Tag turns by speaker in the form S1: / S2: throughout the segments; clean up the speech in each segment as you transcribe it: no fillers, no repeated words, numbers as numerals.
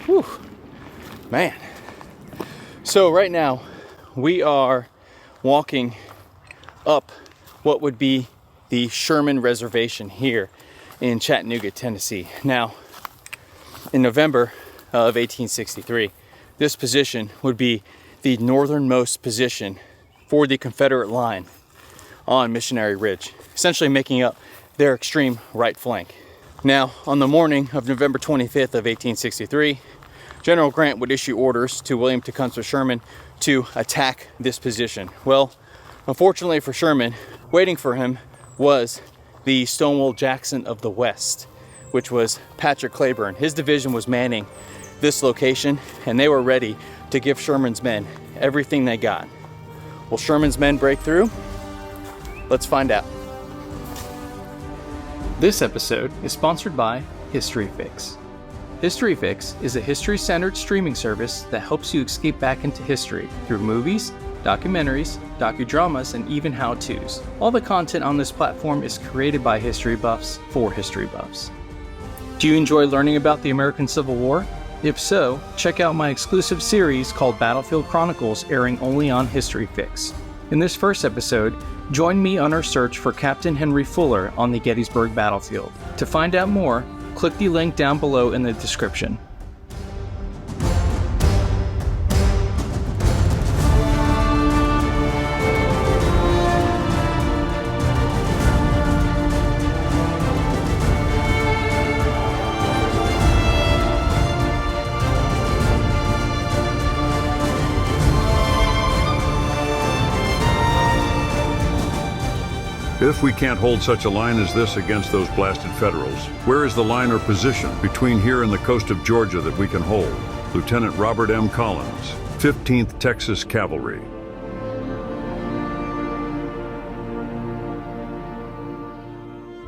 S1: Whew, man. So right now we are walking up what would be the Sherman Reservation here in Chattanooga, Tennessee. Now, in November of 1863, this position would be the northernmost position for the Confederate line on Missionary Ridge, essentially making up their extreme right flank. Now, on the morning of November 25th of 1863, General Grant would issue orders to William Tecumseh Sherman to attack this position. Well, unfortunately for Sherman, waiting for him was the Stonewall Jackson of the West, which was Patrick Cleburne. His division was manning this location, and they were ready to give Sherman's men everything they got. Will Sherman's men break through? Let's find out. This episode is sponsored by History Fix. History Fix is a history-centered streaming service that helps you escape back into history through movies, documentaries, docudramas, and even how-tos. All the content on this platform is created by history buffs for history buffs. Do you enjoy learning about the American Civil War? If so, check out my exclusive series called Battlefield Chronicles, airing only on History Fix. In this first episode, join me on our search for Captain Henry Fuller on the Gettysburg battlefield. To find out more, click the link down below in the description.
S2: If we can't hold such a line as this against those blasted Federals, where is the line or position between here and the coast of Georgia that we can hold? Lieutenant Robert M. Collins, 15th Texas Cavalry.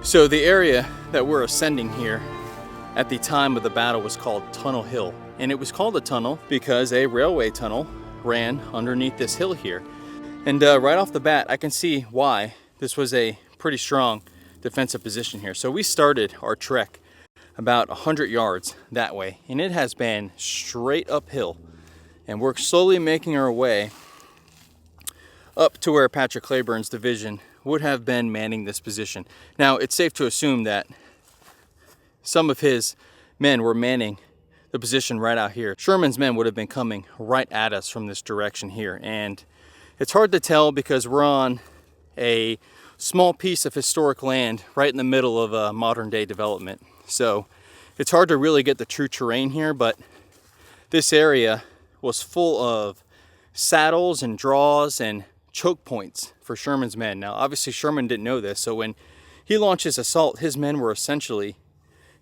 S1: So the area that we're ascending here at the time of the battle was called Tunnel Hill. And it was called a tunnel because a railway tunnel ran underneath this hill here. And right off the bat, I can see why this was a pretty strong defensive position here. So we started our trek about 100 yards that way, and it has been straight uphill. And we're slowly making our way up to where Patrick Cleburne's division would have been manning this position. Now, it's safe to assume that some of his men were manning the position right out here. Sherman's men would have been coming right at us from this direction here. And it's hard to tell because we're on a small piece of historic land right in the middle of a modern day development. So it's hard to really get the true terrain here, but this area was full of saddles and draws and choke points for Sherman's men. Now, obviously Sherman didn't know this, so when he launched his assault, his men were essentially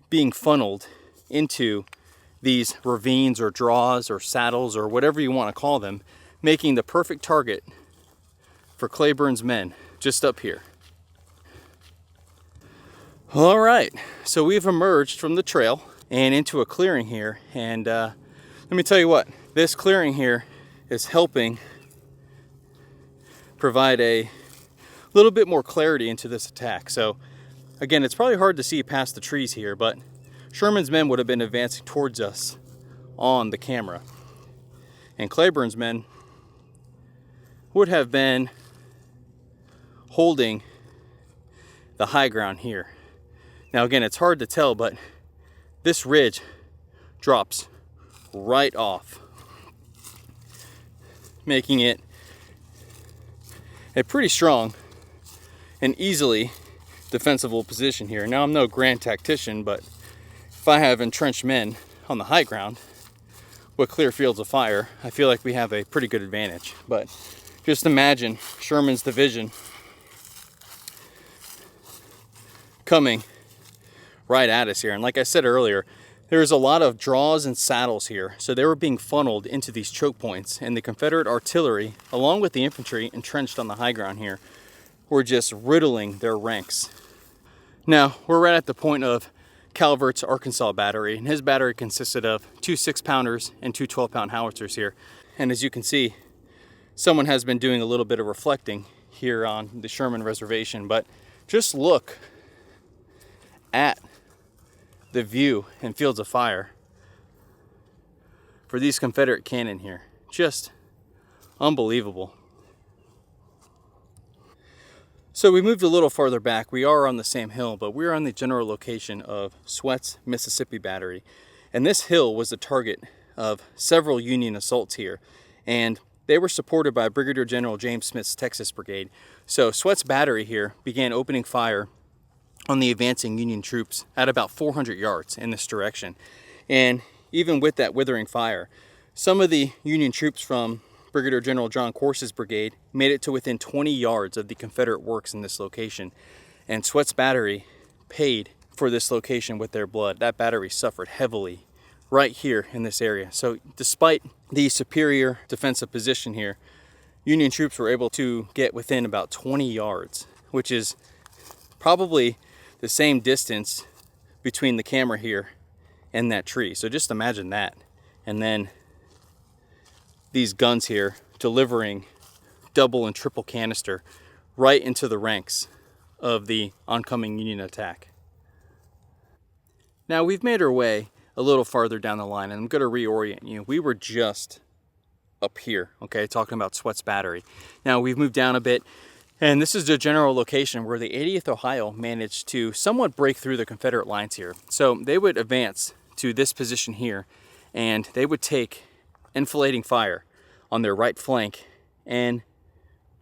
S1: being funneled into these ravines or draws or saddles or whatever you want to call them, making the perfect target for Cleburne's men just up here. All right, so we've emerged from the trail and into a clearing here, and let me tell you what, this clearing here is helping provide a little bit more clarity into this attack. So again, it's probably hard to see past the trees here, but Sherman's men would have been advancing towards us on the camera, and Cleburne's men would have been holding the high ground here. Now again, it's hard to tell, but this ridge drops right off, making it a pretty strong and easily defensible position here. Now, I'm no grand tactician, but if I have entrenched men on the high ground with clear fields of fire, I feel like we have a pretty good advantage. But just imagine Sherman's division coming right at us here. And like I said earlier, there's a lot of draws and saddles here. So they were being funneled into these choke points, and the Confederate artillery, along with the infantry entrenched on the high ground here, were just riddling their ranks. Now, we're right at the point of Calvert's Arkansas battery, and his battery consisted of 2 6-pounders and 2 12-pound howitzers here. And as you can see, someone has been doing a little bit of reflecting here on the Sherman Reservation, but just look at the view and fields of fire for these Confederate cannon here. Just unbelievable. So we moved a little farther back. We are on the same hill, but we're on the general location of Sweat's Mississippi Battery. And this hill was the target of several Union assaults here. And they were supported by Brigadier General James Smith's Texas Brigade. So Sweat's Battery here began opening fire on the advancing Union troops at about 400 yards in this direction. And even with that withering fire, some of the Union troops from Brigadier General John Corse's brigade made it to within 20 yards of the Confederate works in this location. And Sweat's Battery paid for this location with their blood. That battery suffered heavily right here in this area. So despite the superior defensive position here, Union troops were able to get within about 20 yards, which is probably the same distance between the camera here and that tree. So just imagine that. And then these guns here delivering double and triple canister right into the ranks of the oncoming Union attack. Now we've made our way a little farther down the line, and I'm going to reorient you. We were just up here, okay, talking about Sweat's Battery. Now we've moved down a bit, and this is the general location where the 80th Ohio managed to somewhat break through the Confederate lines here. So they would advance to this position here, and they would take enfilading fire on their right flank and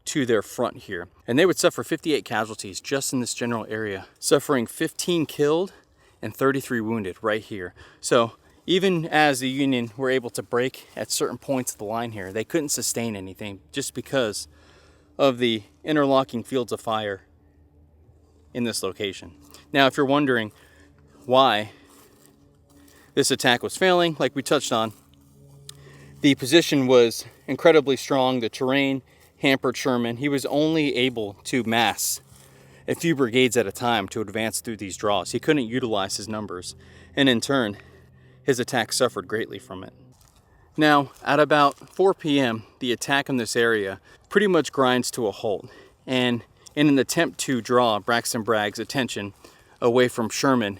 S1: to their front here. And they would suffer 58 casualties just in this general area, suffering 15 killed and 33 wounded right here. So even as the Union were able to break at certain points of the line here, they couldn't sustain anything just because of the interlocking fields of fire in this location. Now, if you're wondering why this attack was failing, like we touched on, the position was incredibly strong. The terrain hampered Sherman. He was only able to mass a few brigades at a time to advance through these draws. He couldn't utilize his numbers, and in turn, his attack suffered greatly from it. Now, at about 4 p.m., the attack in this area pretty much grinds to a halt, and in an attempt to draw Braxton Bragg's attention away from Sherman,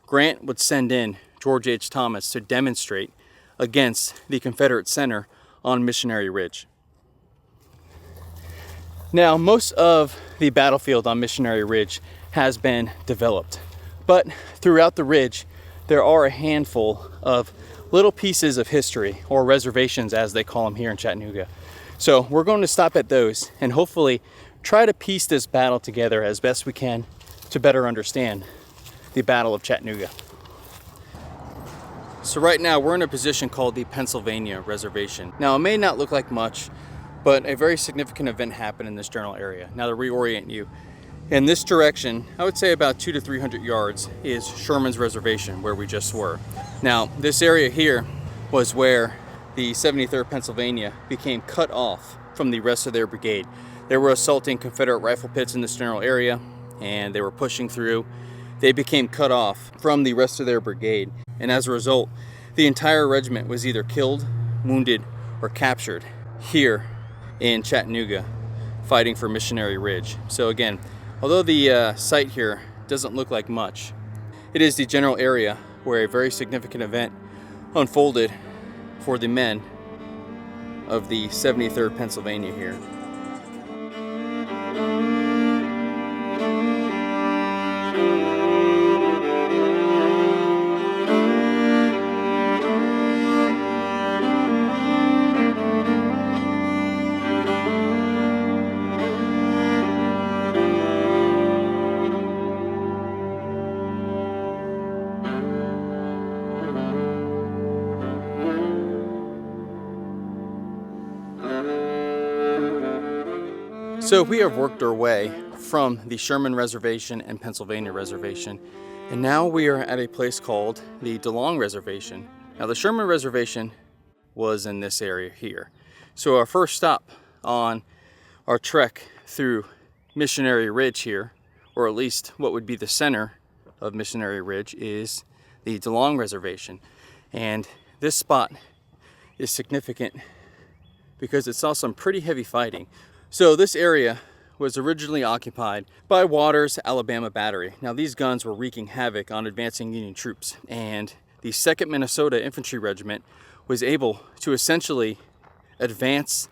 S1: Grant would send in George H. Thomas to demonstrate against the Confederate center on Missionary Ridge. Now, most of the battlefield on Missionary Ridge has been developed, but throughout the ridge, there are a handful of little pieces of history, or reservations as they call them here in Chattanooga. So we're going to stop at those and hopefully try to piece this battle together as best we can to better understand the Battle of Chattanooga. So right now we're in a position called the Pennsylvania Reservation. Now it may not look like much, but a very significant event happened in this general area. Now to reorient you, in this direction, I would say about 200 to 300 yards is Sherman's Reservation, where we just were. Now this area here was where the 73rd Pennsylvania became cut off from the rest of their brigade. They were assaulting Confederate rifle pits in this general area, and they were pushing through. They became cut off from the rest of their brigade, and as a result, the entire regiment was either killed, wounded, or captured here in Chattanooga, fighting for Missionary Ridge. So again, although the site here doesn't look like much, it is the general area where a very significant event unfolded for the men of the 73rd Pennsylvania here. So we have worked our way from the Sherman Reservation and Pennsylvania Reservation, and now we are at a place called the Delong Reservation. Now the Sherman Reservation was in this area here. So our first stop on our trek through Missionary Ridge here, or at least what would be the center of Missionary Ridge, is the Delong Reservation. And this spot is significant because it saw some pretty heavy fighting. So this area was originally occupied by Waters' Alabama Battery. Now these guns were wreaking havoc on advancing Union troops, and the 2nd Minnesota Infantry Regiment was able to essentially advance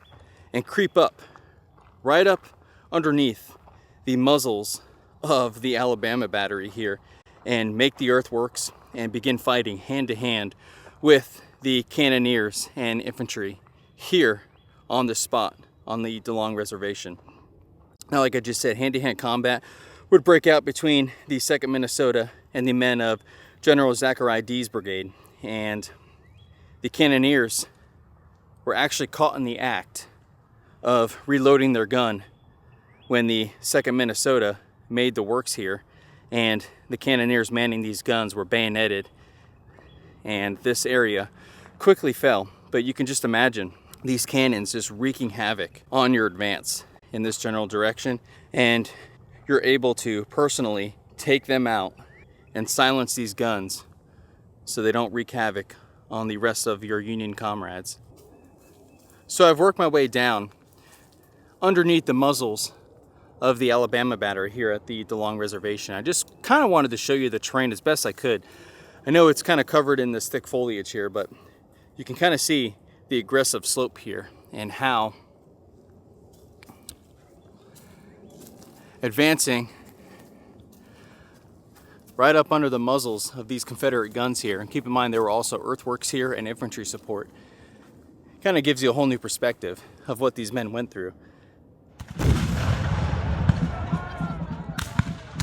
S1: and creep up, right up underneath the muzzles of the Alabama battery here, and make the earthworks and begin fighting hand to hand with the cannoneers and infantry here on the spot on the Delong Reservation. Now, like I just said, hand-to-hand combat would break out between the 2nd Minnesota and the men of General Zachariah Dee's brigade, and the cannoneers were actually caught in the act of reloading their gun when the 2nd Minnesota made the works here, and the cannoneers manning these guns were bayoneted, and this area quickly fell. But you can just imagine these cannons just wreaking havoc on your advance in this general direction, and you're able to personally take them out and silence these guns so they don't wreak havoc on the rest of your Union comrades. So I've worked my way down underneath the muzzles of the Alabama battery here at the Delong Reservation. I just kind of wanted to show you the terrain as best I could. I know it's kind of covered in this thick foliage here, but you can kind of see the aggressive slope here and how advancing right up under the muzzles of these Confederate guns here, and keep in mind there were also earthworks here and infantry support, kind of gives you a whole new perspective of what these men went through.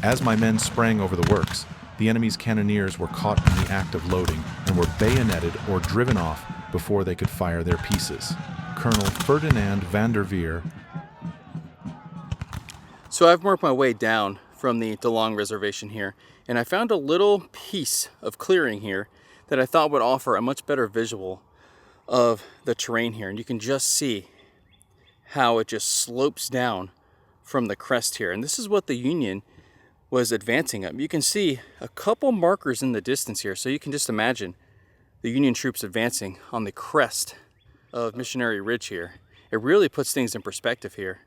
S3: As my men sprang over the works, the enemy's cannoneers were caught in the act of loading and were bayoneted or driven off before they could fire their pieces. Colonel Ferdinand van der Veer.
S1: So I've worked my way down from the Delong Reservation here, and I found a little piece of clearing here that I thought would offer a much better visual of the terrain here. And you can just see how it just slopes down from the crest here. And this is what the Union was advancing up. You can see a couple markers in the distance here, so you can just imagine the Union troops advancing on the crest of Missionary Ridge here. It really puts things in perspective here,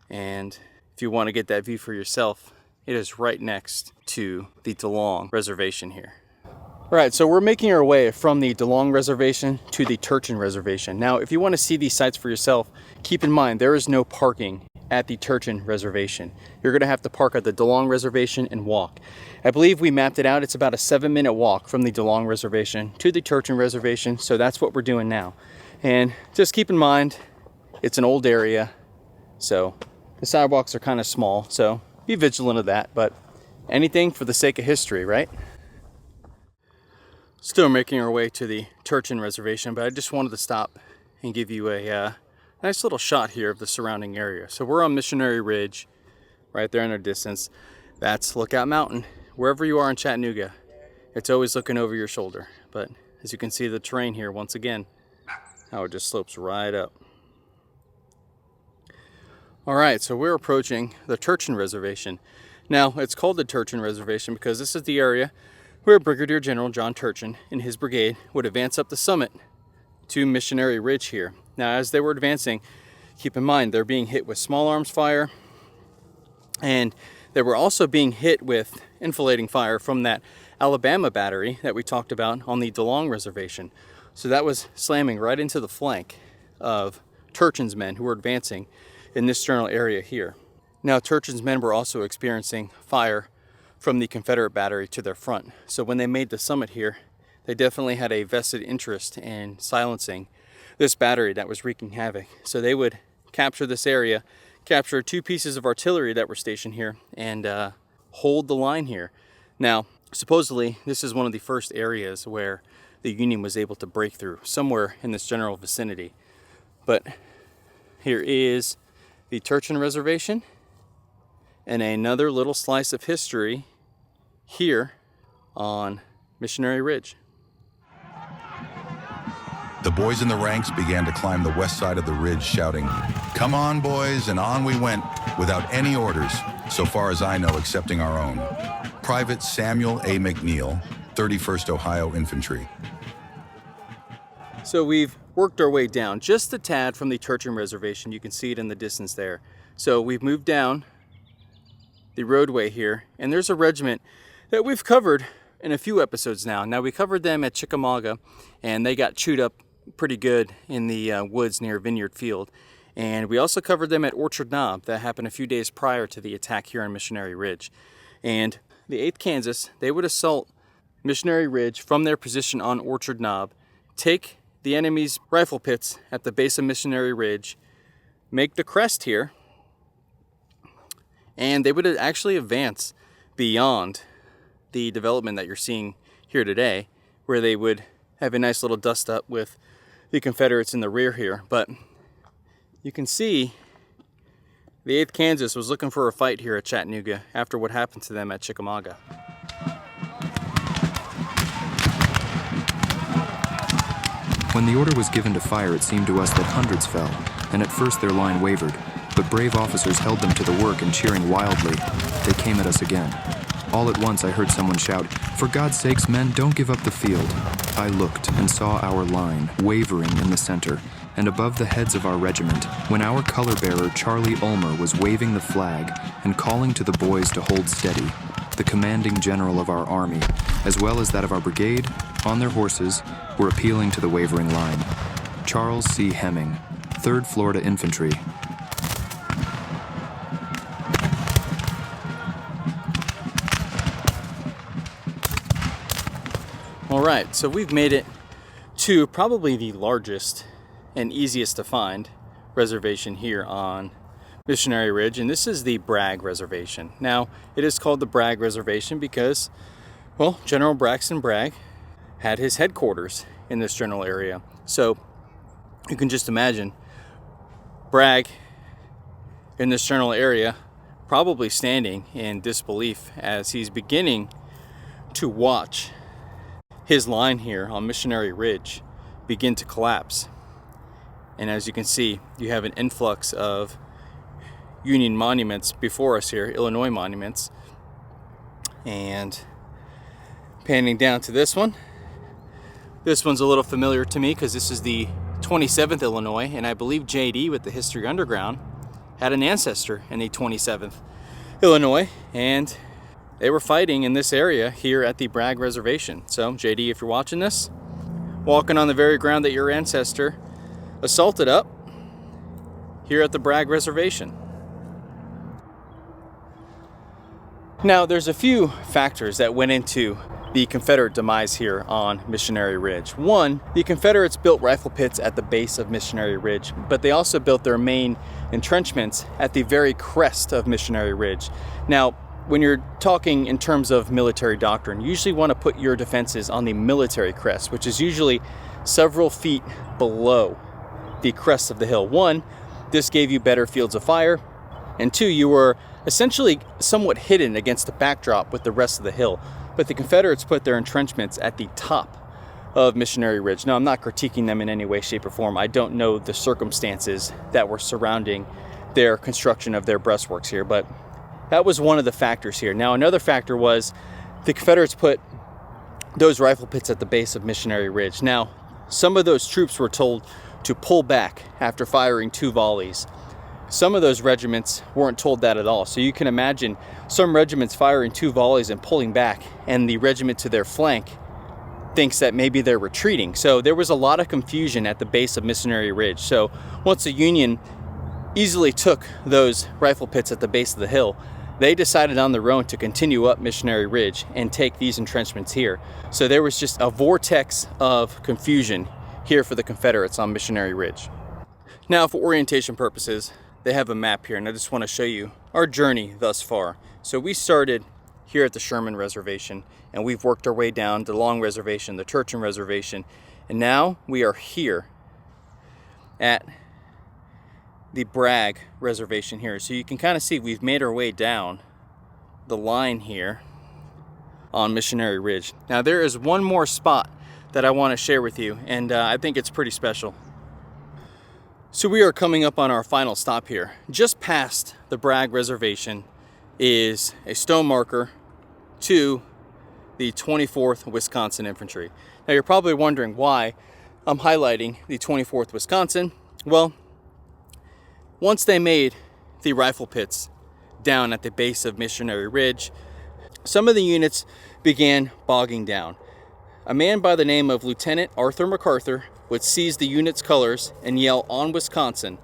S1: and if you want to get that view for yourself, it is right next to the Delong Reservation here. All right, so we're making our way from the Delong Reservation to the Turchin Reservation. Now, if you want to see these sites for yourself, keep in mind there is no parking at the Turchin Reservation. You're going to have to park at the Delong Reservation and walk. I believe we mapped it out. It's about a 7-minute walk from the Delong Reservation to the Turchin Reservation, so that's what we're doing now. And just keep in mind, it's an old area, so the sidewalks are kind of small, so be vigilant of that, but anything for the sake of history, right? Still making our way to the Turchin Reservation, but I just wanted to stop and give you a nice little shot here of the surrounding area. So we're on Missionary Ridge, right there in the distance. That's Lookout Mountain. Wherever you are in Chattanooga, it's always looking over your shoulder. But as you can see, the terrain here, once again, how it just slopes right up. All right, so we're approaching the Turchin Reservation. Now, it's called the Turchin Reservation because this is the area where Brigadier General John Turchin and his brigade would advance up the summit to Missionary Ridge here. Now, as they were advancing, keep in mind they're being hit with small arms fire, and they were also being hit with enfilading fire from that Alabama battery that we talked about on the Delong Reservation. So that was slamming right into the flank of Turchin's men who were advancing in this general area here. Now, Turchin's men were also experiencing fire from the Confederate battery to their front. So when they made the summit here, they definitely had a vested interest in silencing this battery that was wreaking havoc. So they would capture this area, capture 2 pieces of artillery that were stationed here, and hold the line here. Now, supposedly, this is one of the first areas where the Union was able to break through, somewhere in this general vicinity. But here is the Turchin Reservation, and another little slice of history here on Missionary Ridge.
S4: The boys in the ranks began to climb the west side of the ridge, shouting, "Come on, boys," and on we went, without any orders, so far as I know, excepting our own. Private Samuel A. McNeil, 31st Ohio Infantry.
S1: So we've worked our way down just a tad from the Turchin Reservation. You can see it in the distance there. So we've moved down the roadway here, and there's a regiment that we've covered in a few episodes now. Now, we covered them at Chickamauga, and they got chewed up pretty good in the woods near Vineyard Field. And we also covered them at Orchard Knob. That happened a few days prior to the attack here on Missionary Ridge. And the 8th Kansas, they would assault Missionary Ridge from their position on Orchard Knob, take the enemy's rifle pits at the base of Missionary Ridge, make the crest here, and they would actually advance beyond the development that you're seeing here today, where they would have a nice little dust up with the Confederates in the rear here. But you can see the 8th Kansas was looking for a fight here at Chattanooga after what happened to them at Chickamauga.
S5: When the order was given to fire, it seemed to us that hundreds fell, and at first their line wavered, but brave officers held them to the work, and cheering wildly, they came at us again. All at once I heard someone shout, "For God's sakes, men, don't give up the field." I looked and saw our line wavering in the center, and above the heads of our regiment, when our color bearer Charlie Ulmer was waving the flag and calling to the boys to hold steady, the commanding general of our army, as well as that of our brigade, on their horses, were appealing to the wavering line. Charles C. Hemming, 3rd Florida Infantry.
S1: All right, so we've made it to probably the largest and easiest to find reservation here on Missionary Ridge, and this is the Bragg Reservation. Now, it is called the Bragg Reservation because, well, General Braxton Bragg had his headquarters in this general area. So you can just imagine Bragg in this general area probably standing in disbelief as he's beginning to watch his line here on Missionary Ridge begin to collapse. And as you can see, you have an influx of Union monuments before us here, Illinois monuments. And panning down to this one. This one's a little familiar to me because this is the 27th Illinois, and I believe JD with the History Underground had an ancestor in the 27th Illinois, and they were fighting in this area here at the Bragg Reservation. So JD, if you're watching this, walking on the very ground that your ancestor assaulted up here at the Bragg Reservation. Now, there's a few factors that went into the Confederate demise here on Missionary Ridge. One, the Confederates built rifle pits at the base of Missionary Ridge, but they also built their main entrenchments at the very crest of Missionary Ridge. Now, when you're talking in terms of military doctrine, you usually want to put your defenses on the military crest, which is usually several feet below the crest of the hill. One, this gave you better fields of fire, and two, you were essentially somewhat hidden against the backdrop with the rest of the hill. But the Confederates put their entrenchments at the top of Missionary Ridge. Now, I'm not critiquing them in any way, shape, or form. I don't know the circumstances that were surrounding their construction of their breastworks here, but that was one of the factors here. Now, another factor was the Confederates put those rifle pits at the base of Missionary Ridge. Now, some of those troops were told to pull back after firing 2 volleys. Some of those regiments weren't told that at all. So you can imagine some regiments firing 2 volleys and pulling back, and the regiment to their flank thinks that maybe they're retreating. So there was a lot of confusion at the base of Missionary Ridge. So once the Union easily took those rifle pits at the base of the hill, they decided on their own to continue up Missionary Ridge and take these entrenchments here. So there was just a vortex of confusion here for the Confederates on Missionary Ridge. Now, for orientation purposes, they have a map here, and I just want to show you our journey thus far. So we started here at the Sherman Reservation, and we've worked our way down the Delong Reservation, the Turchin Reservation, and now we are here at the Bragg Reservation here. So you can kind of see we've made our way down the line here on Missionary Ridge. Now, there is one more spot that I want to share with you, and I think it's pretty special. So we are coming up on our final stop here. Just past the Bragg Reservation is a stone marker to the 24th Wisconsin Infantry. Now, you're probably wondering why I'm highlighting the 24th Wisconsin. Well, once they made the rifle pits down at the base of Missionary Ridge, some of the units began bogging down. A man by the name of Lieutenant Arthur MacArthur would seize the unit's colors and yell, "On Wisconsin,"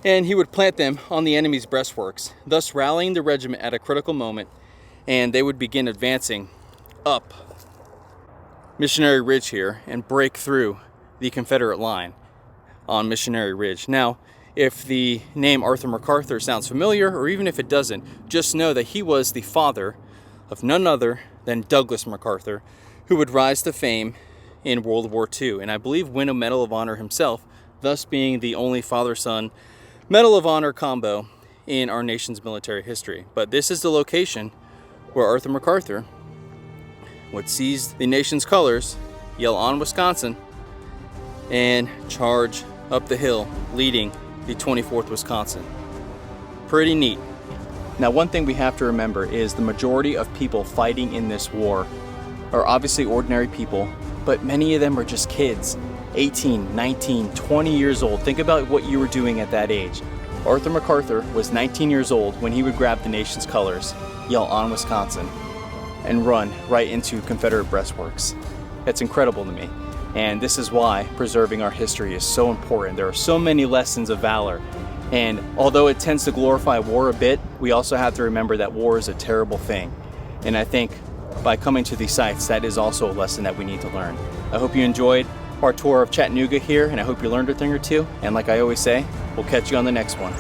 S1: and he would plant them on the enemy's breastworks, thus rallying the regiment at a critical moment, and they would begin advancing up Missionary Ridge here and break through the Confederate line on Missionary Ridge. Now, if the name Arthur MacArthur sounds familiar, or even if it doesn't, just know that he was the father of none other than Douglas MacArthur, who would rise to fame in World War II, and I believe win a Medal of Honor himself, thus being the only father-son Medal of Honor combo in our nation's military history. But this is the location where Arthur MacArthur would seize the nation's colors, yell, "On Wisconsin," and charge up the hill, leading the 24th Wisconsin. Pretty neat. Now, one thing we have to remember is the majority of people fighting in this war are obviously ordinary people, but many of them are just kids, 18, 19, 20 years old. Think about what you were doing at that age. Arthur MacArthur was 19 years old when he would grab the nation's colors, yell, "On Wisconsin," and run right into Confederate breastworks. That's incredible to me. And this is why preserving our history is so important. There are so many lessons of valor. And although it tends to glorify war a bit, we also have to remember that war is a terrible thing. And I think by coming to these sites, that is also a lesson that we need to learn. I hope you enjoyed our tour of Chattanooga here, and I hope you learned a thing or two. And like I always say, we'll catch you on the next one.